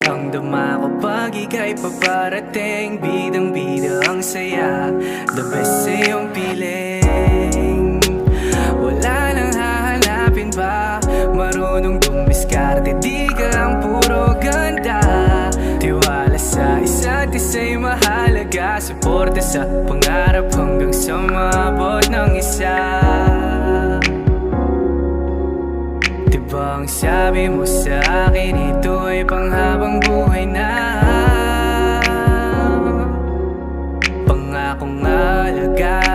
Ramdam ako pag ika'y paparating. Bidang-bida ang saya, the best sa iyong piling. Wala nang hahanapin pa, marunong dumiskarte, di ka lang puro ganda. Tiwala sa isa't isa'y mahalaga, suporta sa pangarap hanggang sa maabot ng isa. Diba ang sabi mo sa akin, ito ay panghabang buhay na pangakong alaga